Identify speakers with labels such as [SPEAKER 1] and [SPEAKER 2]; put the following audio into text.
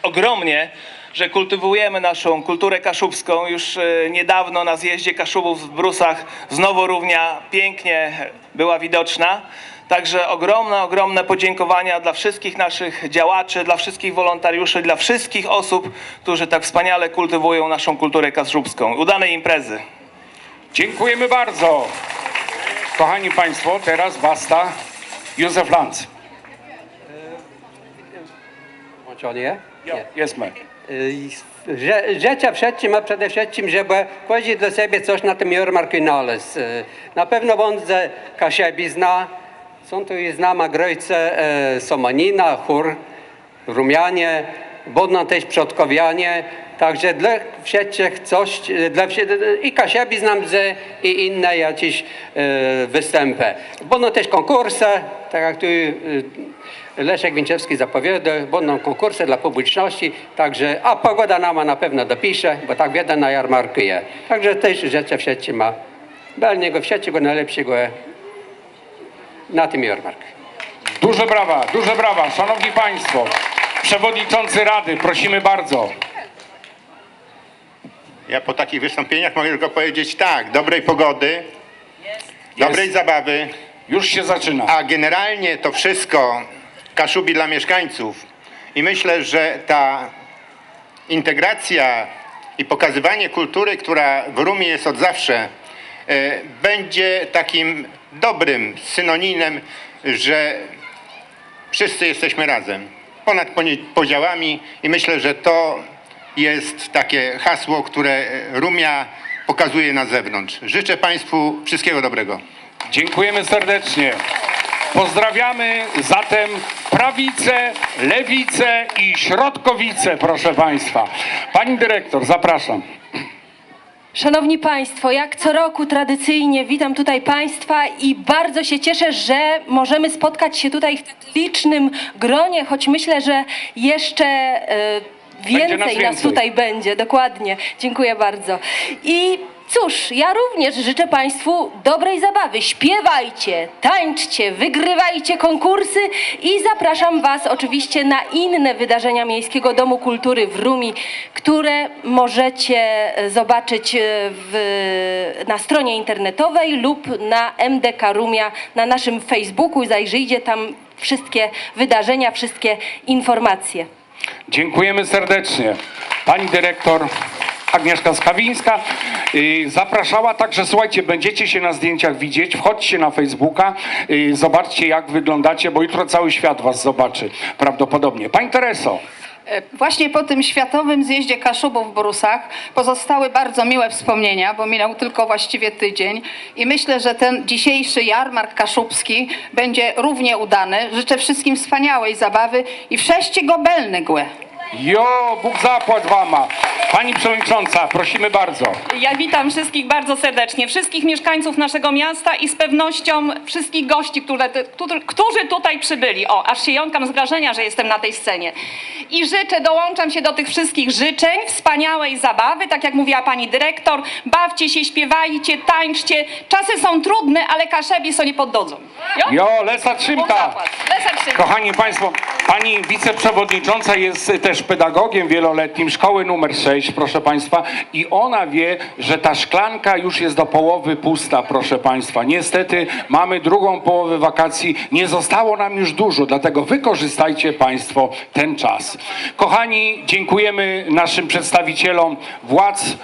[SPEAKER 1] ogromnie, że kultywujemy naszą kulturę kaszubską. Już niedawno na zjeździe Kaszubów w Brusach znowu równia pięknie była widoczna. Także ogromne podziękowania dla wszystkich naszych działaczy, dla wszystkich wolontariuszy, dla wszystkich osób, którzy tak wspaniale kultywują naszą kulturę kaszubską. Udanej imprezy.
[SPEAKER 2] Dziękujemy bardzo. Kochani Państwo, teraz basta Józef Lanz.
[SPEAKER 3] Włączony je?
[SPEAKER 2] Jest my.
[SPEAKER 3] Życzę wszystkim, a przede wszystkim, żeby każdy do siebie coś na tym jarmarku znalazł. Na pewno będzie Kasiebi zna, są tu i znama grojce Somanina, Chór, Rumianie, będą też przodkowianie, także dla wszystkich coś, i Kasiebi znam, i inne jakieś występy. Będą też konkursy, tak jak tu Leszek Winczewski zapowiada, będą konkursy dla publiczności, także, a pogoda nama na pewno dopisze, bo tak wiele na jarmarku jest. Także też życzę wszystkim ma belniego, wszystkiego najlepszego na tym jarmarku.
[SPEAKER 2] Duże brawa. Szanowni Państwo, przewodniczący Rady, prosimy bardzo.
[SPEAKER 4] Ja po takich wystąpieniach mogę tylko powiedzieć tak, dobrej pogody, dobrej zabawy,
[SPEAKER 2] Już się zaczyna.
[SPEAKER 4] a generalnie to wszystko Kaszubi dla mieszkańców. I myślę, że ta integracja i pokazywanie kultury, która w Rumie jest od zawsze, będzie takim dobrym synonimem, że wszyscy jesteśmy razem, ponad podziałami, i myślę, że to jest takie hasło, które Rumia pokazuje na zewnątrz. Życzę Państwu wszystkiego dobrego.
[SPEAKER 2] Dziękujemy serdecznie. Pozdrawiamy zatem prawicę, lewicę i środkowicę, proszę Państwa. Pani dyrektor, zapraszam.
[SPEAKER 5] Szanowni Państwo, jak co roku tradycyjnie witam tutaj Państwa i bardzo się cieszę, że możemy spotkać się tutaj w tak licznym gronie, choć myślę, że jeszcze więcej nas tutaj będzie. Dokładnie. Dziękuję bardzo. I cóż, ja również życzę Państwu dobrej zabawy. Śpiewajcie, tańczcie, wygrywajcie konkursy i zapraszam Was oczywiście na inne wydarzenia Miejskiego Domu Kultury w Rumi, które możecie zobaczyć na stronie internetowej lub na MDK Rumia, na naszym Facebooku. Zajrzyjcie tam wszystkie wydarzenia, wszystkie informacje.
[SPEAKER 2] Dziękujemy serdecznie. Pani dyrektor Agnieszka Skawińska zapraszała, także słuchajcie, będziecie się na zdjęciach widzieć, wchodźcie na Facebooka, zobaczcie jak wyglądacie, bo jutro cały świat was zobaczy prawdopodobnie. Pani Tereso.
[SPEAKER 6] Właśnie po tym Światowym Zjeździe Kaszubów w Brusach pozostały bardzo miłe wspomnienia, bo minął tylko właściwie tydzień i myślę, że ten dzisiejszy jarmark kaszubski będzie równie udany. Życzę wszystkim wspaniałej zabawy i wszeście gobelny głę.
[SPEAKER 2] Jo, Bóg zapłać wama. Pani przewodnicząca, prosimy bardzo.
[SPEAKER 7] Ja witam wszystkich bardzo serdecznie, wszystkich mieszkańców naszego miasta i z pewnością wszystkich gości, którzy tutaj przybyli. O, aż się jąkam z wrażenia, że jestem na tej scenie. I dołączam się do tych wszystkich życzeń, wspaniałej zabawy, tak jak mówiła pani dyrektor, bawcie się, śpiewajcie, tańczcie. Czasy są trudne, ale Kaszebi sobie nie poddodzą.
[SPEAKER 2] Jo, Lesa Trzymka. Kochani Państwo, pani wiceprzewodnicząca jest też pedagogiem wieloletnim szkoły numer 6, proszę Państwa, i ona wie, że ta szklanka już jest do połowy pusta, proszę Państwa. Niestety mamy drugą połowę wakacji, nie zostało nam już dużo, dlatego wykorzystajcie Państwo ten czas. Kochani, dziękujemy naszym przedstawicielom władz